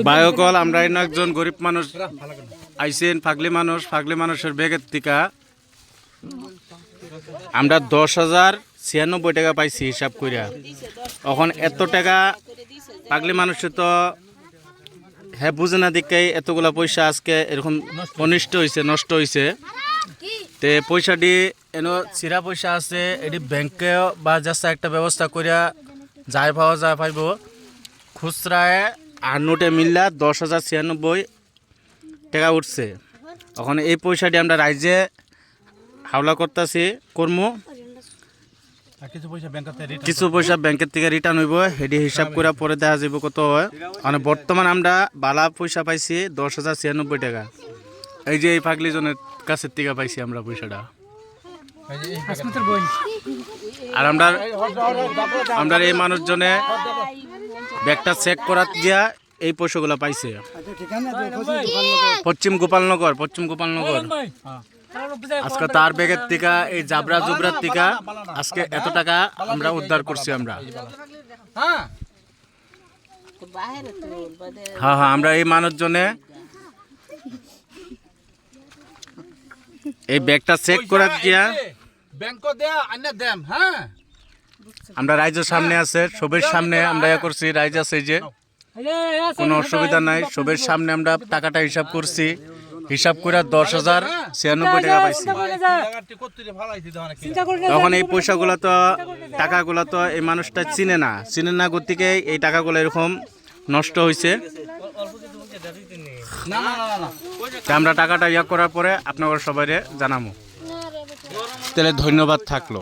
বায়কল আমরা একজন গরিব মানুষ আইসেন, ফাগলি মানুষের ব্যাগের টিকা আমরা 10,096 টাকা পাইছি হিসাব করিয়া। এখন এত টাকা পাগলি মানুষের তো হ্যাঁ বুঝে না দিকে এতগুলা পয়সা আজকে এরকম অনিষ্ট হয়েছে, নষ্ট হয়েছে। তে পয়সাটি এনো চিরা পয়সা আছে, এটি ব্যাংকে বা যাচ্ছে একটা ব্যবস্থা করিয়া যাই পাওয়া যায় পাইব। খুচরায় আর নোটে মিললা 10,096 টাকা উঠছে। এখন এই পয়সাটি আমরা রাইজে হাওলা করতেছি কর্ম, কিছু পয়সা ব্যাংকের থেকে রিটার্ন হইব, সেটি হিসাব করে পরে দেখা যাব কত হয়। মানে বর্তমান আমরা বালা পয়সা পাইছি 10,096 টাকা। এই যে এই পাগলি জনের কাছের থেকে পাইছি আমরা পয়সাটা। আর আমরা এই মানুষজনে ব্যাগটা চেক করার গিয়া এই পয়সাগুলো পাইছে। পশ্চিম গোপালনগর আজকে তার ব্যাগের টিকা এই জাবরা জুবরার টিকা আজকে এত টাকা আমরা উদ্ধার করছি আমরা। হ্যাঁ আমরা এই মানুষজনে এই ব্যাগটা চেক করার গিয়া আমরা রাইজের সামনে আছে, সবের সামনে আমরা করছি, রাইজ আছে যে কোনো অসুবিধা নাই, সবের সামনে আমরা টাকাটা হিসাব করছি। হিসাব করে 10,096 টাকা পাইছি। তখন এই পয়সাগুলো তো টাকাগুলো তো এই মানুষটা চিনে না গতিকে এই টাকাগুলো এরকম নষ্ট হয়েছে। আমরা টাকাটা ইয়া করার পরে আপনাদের সবাই জানাবো। তাহলে ধন্যবাদ থাকলো।